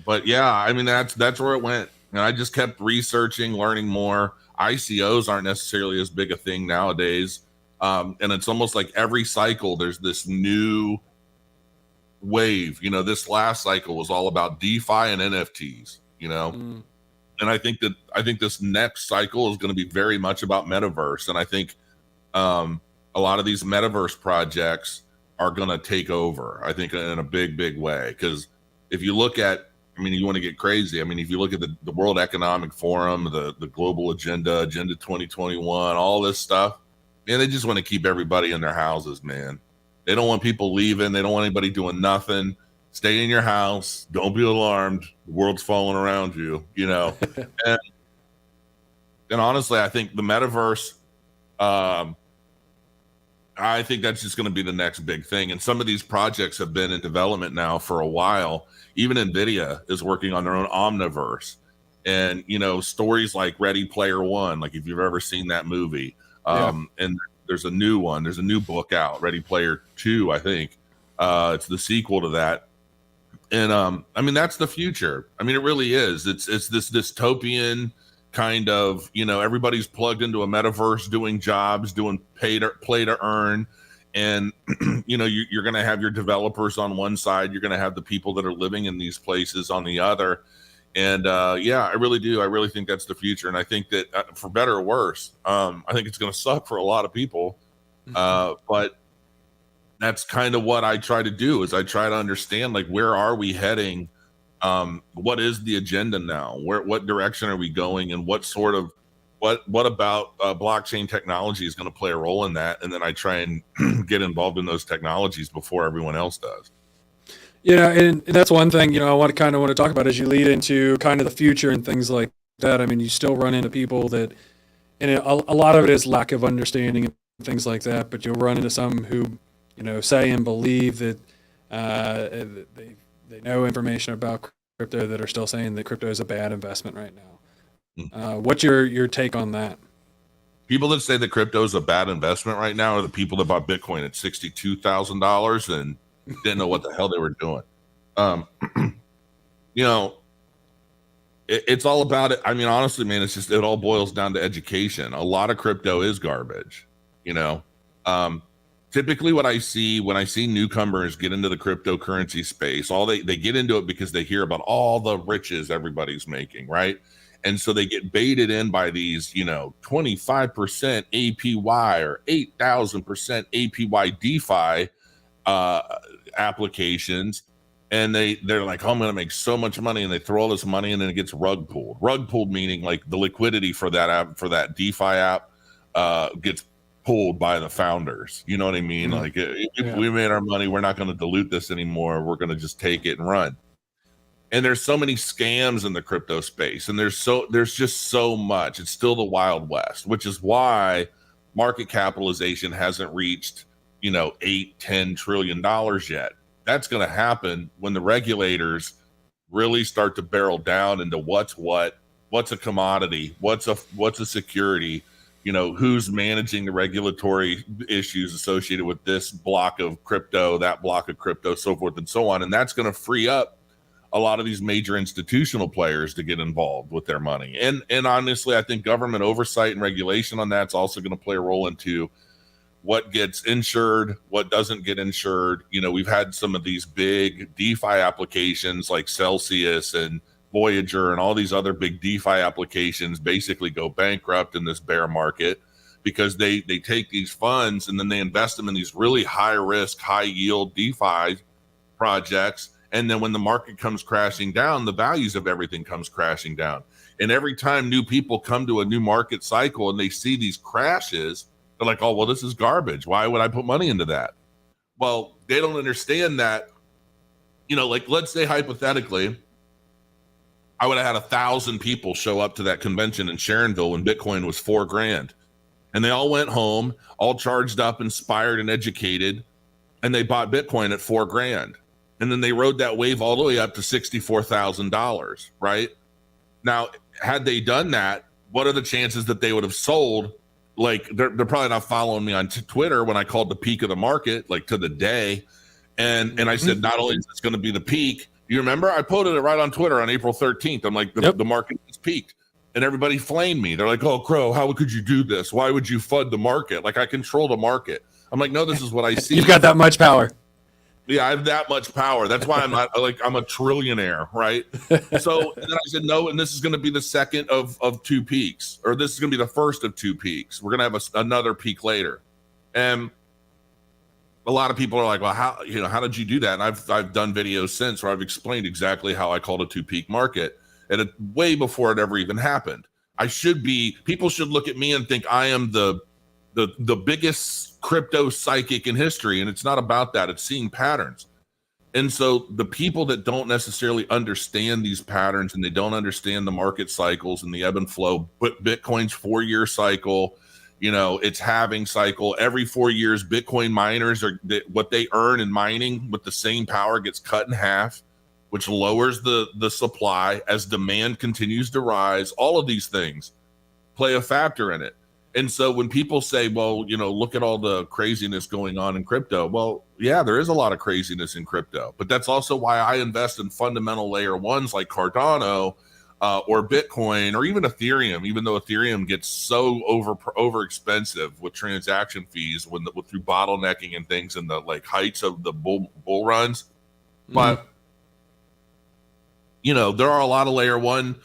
But yeah, I mean that's where it went, and I just kept researching, learning more. ICOs aren't necessarily as big a thing nowadays. And it's almost like every cycle there's this new wave. This last cycle was all about DeFi and NFTs, and I think this next cycle is going to be very much about metaverse. And I think a lot of these metaverse projects are going to take over, I think, in a big, big way. Because if you look at, you want to get crazy. If you look at the World Economic Forum, the global agenda 2021, all this stuff, man, they just want to keep everybody in their houses, man. They don't want people leaving. They don't want anybody doing nothing. Stay in your house. Don't be alarmed. The world's falling around you, and honestly, I think the metaverse, I think that's just going to be the next big thing. And some of these projects have been in development now for a while. Even NVIDIA is working on their own Omniverse. And, stories like Ready Player One, like if you've ever seen that movie, and there's a new one. There's a new book out, Ready Player 2, I think. It's the sequel to that. And that's the future. It really is. It's this dystopian kind of, everybody's plugged into a metaverse, doing jobs, doing play to earn. And, you're going to have your developers on one side. You're going to have the people that are living in these places on the other. And I really do. I really think that's the future. And I think that for better or worse, I think it's going to suck for a lot of people. But that's kind of what I try to do, is I try to understand, like, where are we heading? What is the agenda now? What direction are we going? And what about blockchain technology is going to play a role in that? And then I try and get involved in those technologies before everyone else does. Yeah, and that's one thing, I want to talk about as you lead into kind of the future and things like that. You still run into people that, and a lot of it is lack of understanding and things like that, but you'll run into some who, say and believe that they know information about crypto that are still saying that crypto is a bad investment right now. What's your take on that? People that say that crypto is a bad investment right now are the people that bought Bitcoin at $62,000 and didn't know what the hell they were doing. It's all about it. Honestly, man, it all boils down to education. A lot of crypto is garbage. Typically what I see when I see newcomers get into the cryptocurrency space, they get into it because they hear about all the riches everybody's making, right? And so they get baited in by these, 25% APY or 8,000% APY DeFi applications, and they're like, oh, I'm going to make so much money, and they throw all this money, and then it gets rug pulled meaning like the liquidity for that app, for that DeFi app, gets pulled by the founders. You know what I mean? Mm-hmm. Like, if we made our money, we're not going to dilute this anymore. We're going to just take it and run. And there's so many scams in the crypto space, and there's just so much. It's still the Wild West, which is why market capitalization hasn't reached $8-10 trillion yet. That's going to happen when the regulators really start to barrel down into what's a commodity, what's a security, who's managing the regulatory issues associated with this block of crypto, that block of crypto, so forth and so on. And that's going to free up a lot of these major institutional players to get involved with their money. And honestly, I think government oversight and regulation on that's also going to play a role into what gets insured, what doesn't get insured. We've had some of these big DeFi applications like Celsius and Voyager and all these other big DeFi applications basically go bankrupt in this bear market because they take these funds and then they invest them in these really high risk, high yield DeFi projects. And then when the market comes crashing down, the values of everything comes crashing down. And every time new people come to a new market cycle and they see these crashes, they're like, oh, well, this is garbage. Why would I put money into that? Well, they don't understand that, like, let's say hypothetically, I would have had 1,000 people show up to that convention in Sharonville when Bitcoin was $4,000. And they all went home, all charged up, inspired, and educated. And they bought Bitcoin at $4,000. And then they rode that wave all the way up to $64,000, right? Now, had they done that, what are the chances that they would have sold? Like, they're probably not following me on Twitter when I called the peak of the market, like to the day. And I said, not only is this going to be the peak, you remember? I posted it right on Twitter on April 13th. I'm like, the market is peaked. And everybody flamed me. They're like, "Oh, Crow, how could you do this? Why would you FUD the market? Like, I control the market." I'm like, "No, this is what I see." You've got that much power. Yeah, I have that much power. That's why I'm not like, I'm a trillionaire, right? So and then I said, "No, and this is going to be the second of two peaks, or this is going to be the first of two peaks. We're going to have another peak later." And a lot of people are like, "Well, how did you do that?" And I've done videos since where I've explained exactly how I called a two peak market, and way before it ever even happened. People should look at me and think I am the biggest crypto psychic in history, and it's not about that. It's seeing patterns. And so the people that don't necessarily understand these patterns, and they don't understand the market cycles and the ebb and flow, but Bitcoin's 4-year cycle, it's halving cycle. Every 4 years, Bitcoin miners what they earn in mining with the same power gets cut in half, which lowers the supply as demand continues to rise. All of these things play a factor in it. And so when people say, "Well, look at all the craziness going on in crypto." Well, yeah, there is a lot of craziness in crypto, but that's also why I invest in fundamental layer ones like Cardano or Bitcoin or even Ethereum, even though Ethereum gets so over expensive with transaction fees through bottlenecking and things and the heights of the bull runs. But there are a lot of layer one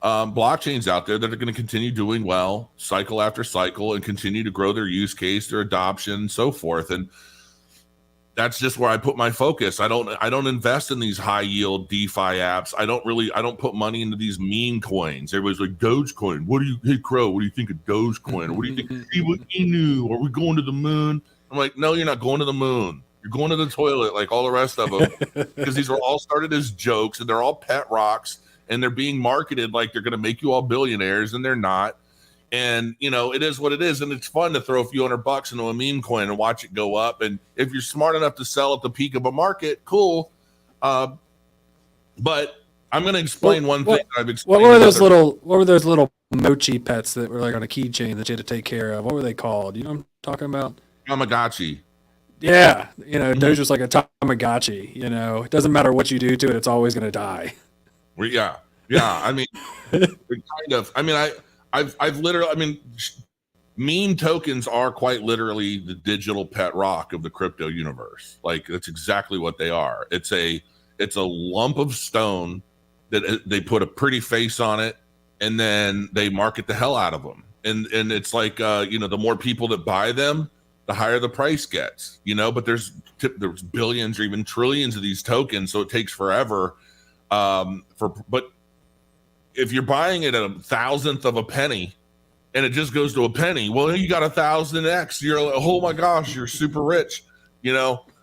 blockchains out there that are going to continue doing well cycle after cycle and continue to grow their use case, their adoption, and so forth. And that's just where I put my focus. I don't invest in these high yield DeFi apps. I don't put money into these meme coins. Everybody's like, Dogecoin. Hey Crow, what do you think of Dogecoin? Or what do you think of Inu? Are we going to the moon? I'm like, no, you're not going to the moon. You're going to the toilet like all the rest of them, because these were all started as jokes and they're all pet rocks. And they're being marketed like they're going to make you all billionaires, and they're not. And, it is what it is. And it's fun to throw a few $100 into a meme coin and watch it go up. And if you're smart enough to sell at the peak of a market, cool. But I'm going to explain one thing I've explained. What were those little mochi pets that were like on a keychain that you had to take care of? What were they called? You know what I'm talking about? Tamagotchi. Yeah. Doge was like a Tamagotchi. It doesn't matter what you do to it. It's always going to die. Yeah. I mean, kind of. I mean, I've literally. Meme tokens are quite literally the digital pet rock of the crypto universe. Like, that's exactly what they are. It's a lump of stone that they put a pretty face on it, and then they market the hell out of them. And it's like the more people that buy them, the higher the price gets. But there's billions or even trillions of these tokens, so it takes forever. But if you're buying it at a thousandth of a penny and it just goes to a penny, well, you got 1,000x. You're like, oh my gosh, you're super rich,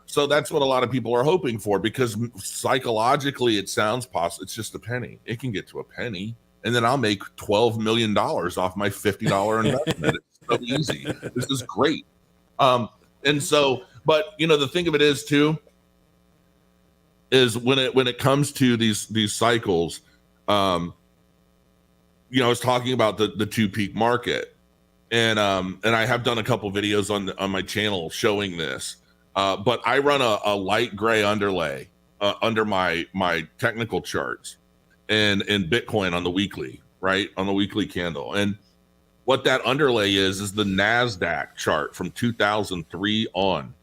so that's what a lot of people are hoping for, because psychologically it sounds possible. It's just a penny. It can get to a penny, and then I'll make $12 million off my $50 investment. It's so easy. This is great. And so, but the thing of it is too, is when it comes to these cycles, I was talking about the two peak market, and I have done a couple videos on my channel showing this, but I run a light gray underlay under my technical charts and Bitcoin on the weekly, right, on the weekly candle. And what that underlay is the NASDAQ chart from 2003 on.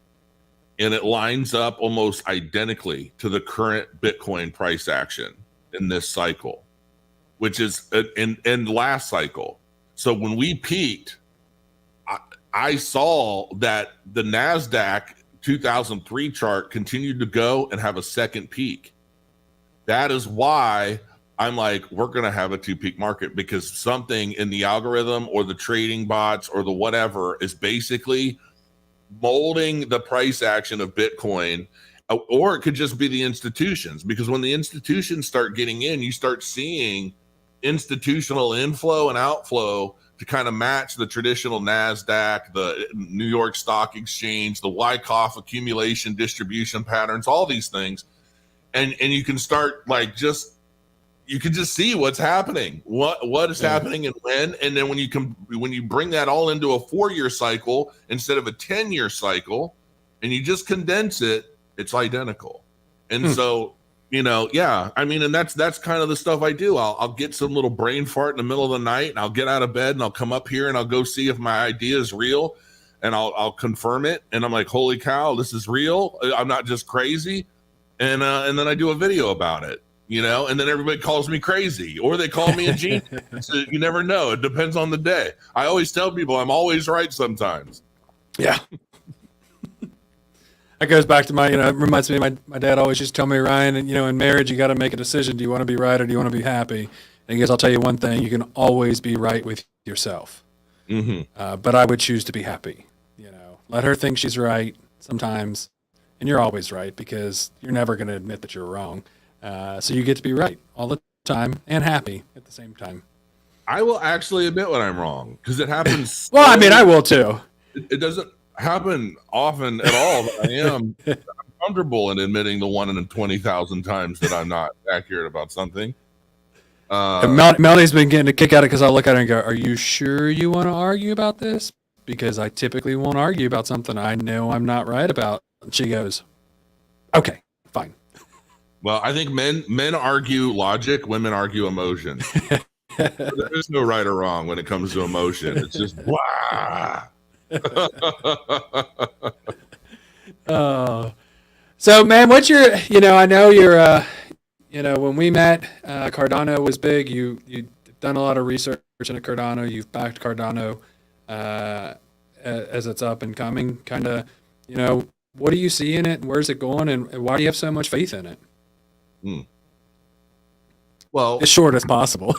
And it lines up almost identically to the current Bitcoin price action in this cycle, which is in last cycle. So when we peaked, I saw that the NASDAQ 2003 chart continued to go and have a second peak. That is why I'm like, we're going to have a two peak market, because something in the algorithm or the trading bots or the whatever is basically molding the price action of Bitcoin. Or it could just be the institutions, because when the institutions start getting in, you start seeing institutional inflow and outflow to kind of match the traditional NASDAQ, the New York Stock Exchange, the Wyckoff accumulation distribution patterns, all these things. And you can start you can just see what's happening, what is happening and when. And then when you bring that all into a 4-year cycle instead of a 10-year cycle, and you just condense it, it's identical. And so, yeah, I mean, and that's kind of the stuff I do. I'll get some little brain fart in the middle of the night, and I'll get out of bed and I'll come up here and I'll go see if my idea is real, and I'll confirm it, and I'm like, holy cow, this is real. I'm not just crazy, and then I do a video about it, and then everybody calls me crazy or they call me a genius. You never know. It depends on the day. I always tell people I'm always right sometimes. Yeah. That goes back to it reminds me of my dad always used to tell me, Ryan, and in marriage, you got to make a decision. Do you want to be right or do you want to be happy? And he goes, I'll tell you one thing, you can always be right with yourself. Mm-hmm. But I would choose to be happy. Let her think she's right sometimes, and you're always right because you're never going to admit that you're wrong. So you get to be right all the time and happy at the same time. I will actually admit when I'm wrong because it happens. Well, I mean, I will too. It doesn't happen often at all, but I'm comfortable in admitting the 1 in 20,000 times that I'm not accurate about something. Melanie's been getting a kick out of it because I'll look at her and go, are you sure you want to argue about this? Because I typically won't argue about something I know I'm not right about. And she goes, okay, fine. Well, I think men argue logic, women argue emotion. There's no right or wrong when it comes to emotion. It's just, wow. So man, what's your, I know you're, when we met, Cardano was big. You've done a lot of research into Cardano. You've backed Cardano as it's up and coming. Kind of, what do you see in it, and where's it going, and why do you have so much faith in it? Well, as short as possible.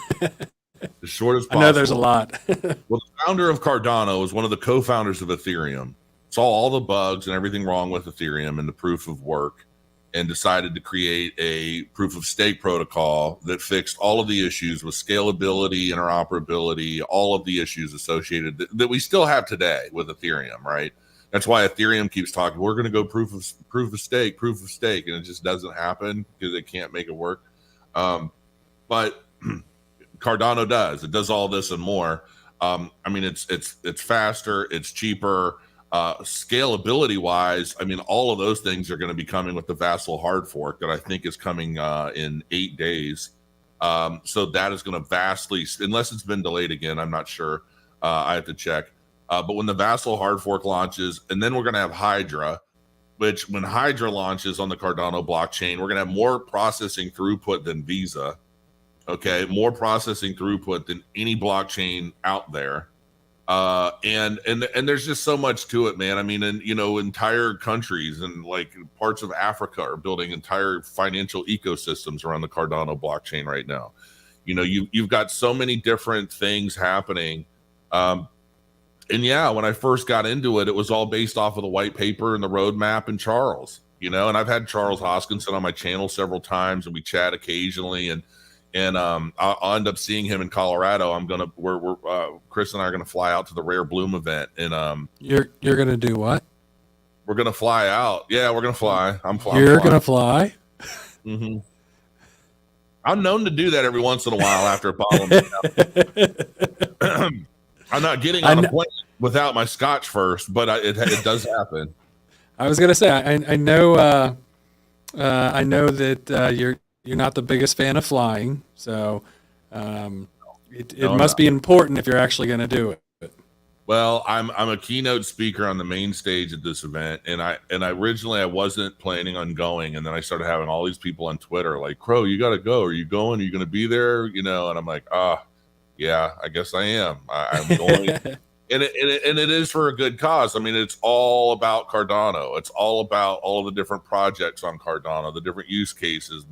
As short as possible. I know there's a lot. Well, the founder of Cardano is one of the co-founders of Ethereum. Saw all the bugs and everything wrong with Ethereum and the proof of work, and decided to create a proof of stake protocol that fixed all of the issues with scalability, interoperability, all of the issues associated that we still have today with Ethereum, right? That's why Ethereum keeps talking, we're going to go proof of stake, and it just doesn't happen because they can't make it work. But Cardano does. It does all this and more. I mean, it's faster, it's cheaper. Scalability wise, I mean, all of those things are going to be coming with the Vassal hard fork that I think is coming in 8 days. So that is going to vastly, unless it's been delayed again, I'm not sure. I have to check. But when the Vassal hard fork launches, and then we're going to have Hydra, which when Hydra launches on the Cardano blockchain, we're going to have more processing throughput than Visa. Okay, more processing throughput than any blockchain out there. And there's just so much to it, man. I mean, and entire countries and like parts of Africa are building entire financial ecosystems around the Cardano blockchain right now. You've got so many different things happening. And yeah, when I first got into it, it was all based off of the white paper and the roadmap and Charles, and I've had Charles Hoskinson on my channel several times, and we chat occasionally, and I'll end up seeing him in Colorado. Chris and I are gonna fly out to the Rare Bloom event, and you're gonna do what? We're gonna fly out. Yeah, we're gonna fly. I'm flying. You're gonna fly? Mm-hmm. I'm known to do that every once in a while after a bottle. I'm not getting on a plane without my scotch first, but it does happen. I was gonna say I know that you're not the biggest fan of flying, so it must be important if you're actually going to do it. Well, I'm a keynote speaker on the main stage at this event, and I originally I wasn't planning on going, and then I started having all these people on Twitter like, "Crow, you got to go. Are you going? Are you going to be there?" And I'm like, yeah, I guess I am. I'm going. And it is for a good cause. I mean, it's all about Cardano. It's all about all of the different projects on Cardano, the different use cases,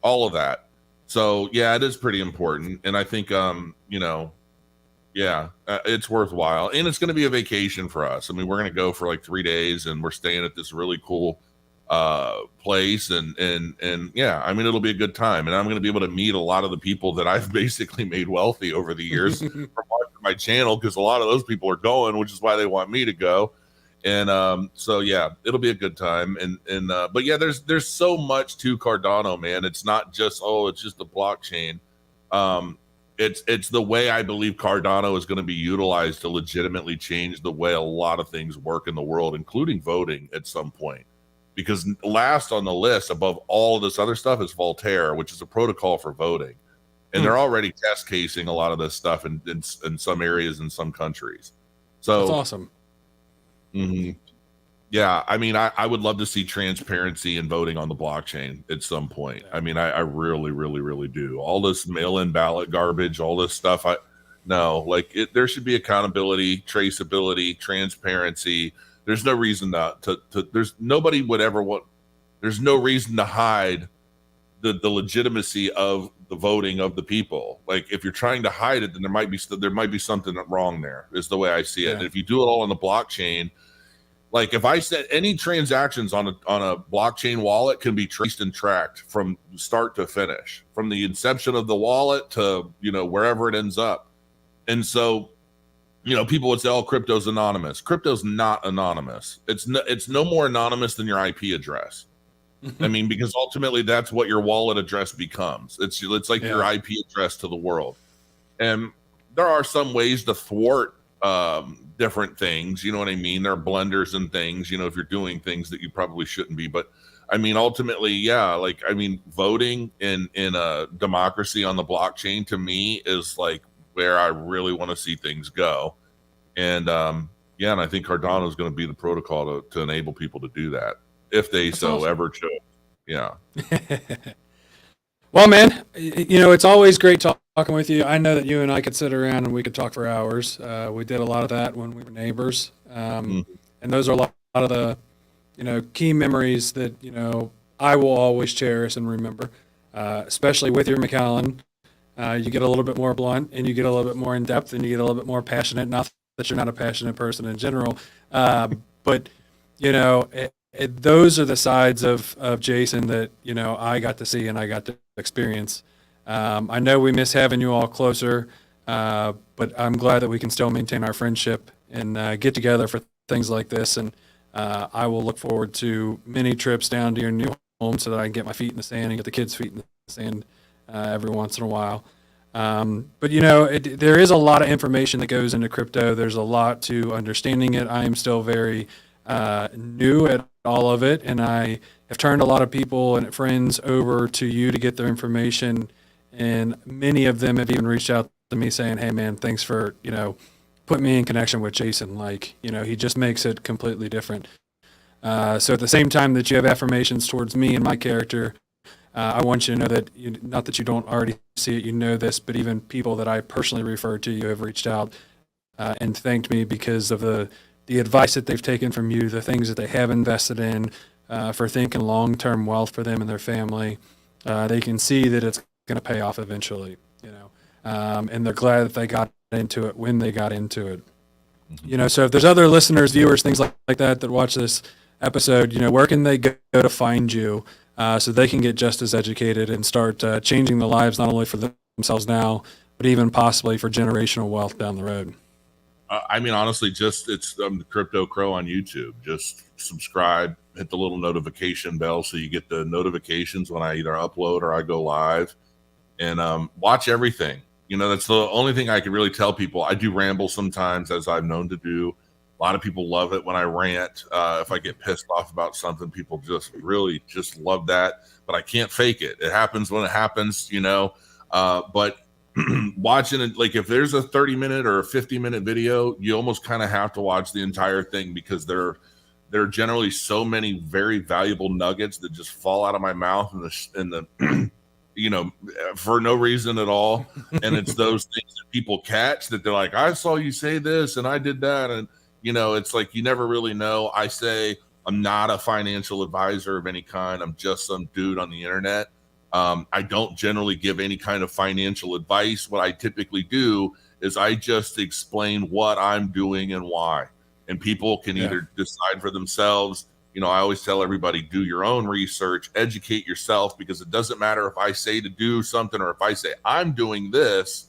all of that. So yeah, it is pretty important. And I think, it's worthwhile, and it's going to be a vacation for us. I mean, we're going to go for like 3 days, and we're staying at this really cool place, and yeah, I mean, it'll be a good time, and I'm going to be able to meet a lot of the people that I've basically made wealthy over the years from watching my channel, because a lot of those people are going, which is why they want me to go. And so yeah, it'll be a good time. And but yeah, there's so much to Cardano, man. It's not just it's just a blockchain. It's the way I believe Cardano is going to be utilized to legitimately change the way a lot of things work in the world, including voting at some point. because last on the list above all of this other stuff is Voltaire, which is a protocol for voting. And they're already test casing a lot of this stuff in some areas in some countries. So that's awesome. Yeah, I mean, I would love to see transparency in voting on the blockchain at some point. I mean, I really, really, really do. All this mail-in ballot garbage, all this stuff. There should be accountability, traceability, transparency. There's no reason there's nobody would ever want. There's no reason to hide the legitimacy of the voting of the people. Like, if you're trying to hide it, then there might be something wrong there. Is the way I see it. And if you do it all on the blockchain. Like, if I said any transactions on a blockchain wallet can be traced and tracked from start to finish, from the inception of the wallet to, wherever it ends up. And so, people would say, oh, crypto's anonymous. Crypto's not anonymous. It's no more anonymous than your IP address. I mean, because ultimately that's what your wallet address becomes. It's like your IP address to the world. And there are some ways to thwart different things, you know what I mean? There are blenders and things, if you're doing things that you probably shouldn't be. But I mean, ultimately, voting in a democracy on the blockchain to me is like where I really want to see things go. And and I think Cardano is going to be the protocol to enable people to do that if they ever chose. Yeah. Well, man, it's always great talking with you. I know that you and I could sit around and we could talk for hours. We did a lot of that when we were neighbors. And those are a lot of the, key memories that, I will always cherish and remember, especially with your McAllen. You get a little bit more blunt and you get a little bit more in depth and you get a little bit more passionate. Not that you're not a passionate person in general, but, those are the sides of Jason that, I got to see and I got to experience. I know we miss having you all closer, but I'm glad that we can still maintain our friendship and get together for things like this. And I will look forward to many trips down to your new home so that I can get my feet in the sand and get the kids' feet in the sand every once in a while. But, there is a lot of information that goes into crypto. There's a lot to understanding it. I am still very new at all of it, and I have turned a lot of people and friends over to you to get their information, and many of them have even reached out to me saying, hey man, thanks for putting me in connection with Jason. Like, he just makes it completely different. So at the same time that you have affirmations towards me and my character, I want you to know that not that you don't already see it, this, but even people that I personally refer to you have reached out and thanked me because of the advice that they've taken from you, the things that they have invested in, for thinking long-term wealth for them and their family. They can see that it's going to pay off eventually, and they're glad that they got into it when they got into it. So if there's other listeners, viewers, things like that watch this episode, where can they go to find you so they can get just as educated and start changing the lives not only for themselves now, but even possibly for generational wealth down the road? I mean, honestly, it's the CryptoCrow on YouTube. Just subscribe, hit the little notification bell so you get the notifications when I either upload or I go live, and watch everything. That's the only thing I can really tell people. I do ramble sometimes, as I'm known to do. A lot of people love it when I rant. If I get pissed off about something, people just really just love that. But I can't fake it. It happens when it happens, but watching it, like if there's a 30-minute or a 50-minute video, you almost kind of have to watch the entire thing, because there are generally so many very valuable nuggets that just fall out of my mouth in the for no reason at all. And it's those things that people catch that they're like, I saw you say this and I did that. And it's like, you never really know. I say I'm not a financial advisor of any kind. I'm just some dude on the internet. I don't generally give any kind of financial advice. What I typically do is I just explain what I'm doing and why, and people can either decide for themselves. I always tell everybody, do your own research, educate yourself, because it doesn't matter if I say to do something or if I say I'm doing this.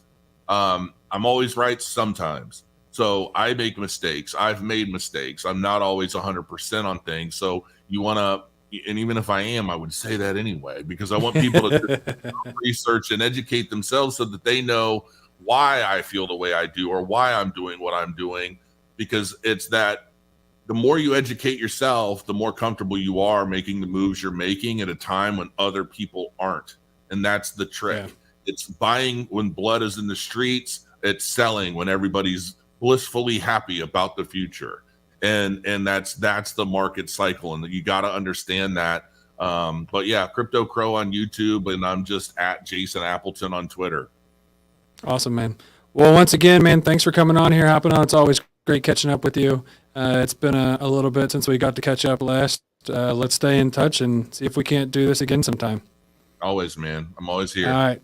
I'm always right sometimes. So I make mistakes. I've made mistakes. I'm not always 100% on things. So you want to, and even if I am, I would say that anyway, because I want people to research and educate themselves so that they know why I feel the way I do or why I'm doing what I'm doing, because it's that the more you educate yourself, the more comfortable you are making the moves you're making at a time when other people aren't. And that's the trick. Yeah. It's buying when blood is in the streets. It's selling when everybody's blissfully happy about the future. And that's the market cycle. And you got to understand that. But yeah, CryptoCrow on YouTube, and I'm just at Jason Appleton on Twitter. Awesome, man. Well, once again, man, thanks for coming on here, hopping on. It's always great catching up with you. It's been a little bit since we got to catch up last. Let's stay in touch and see if we can't do this again sometime. Always, man. I'm always here. All right.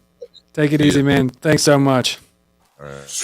Take it easy, man. Thanks so much. All right.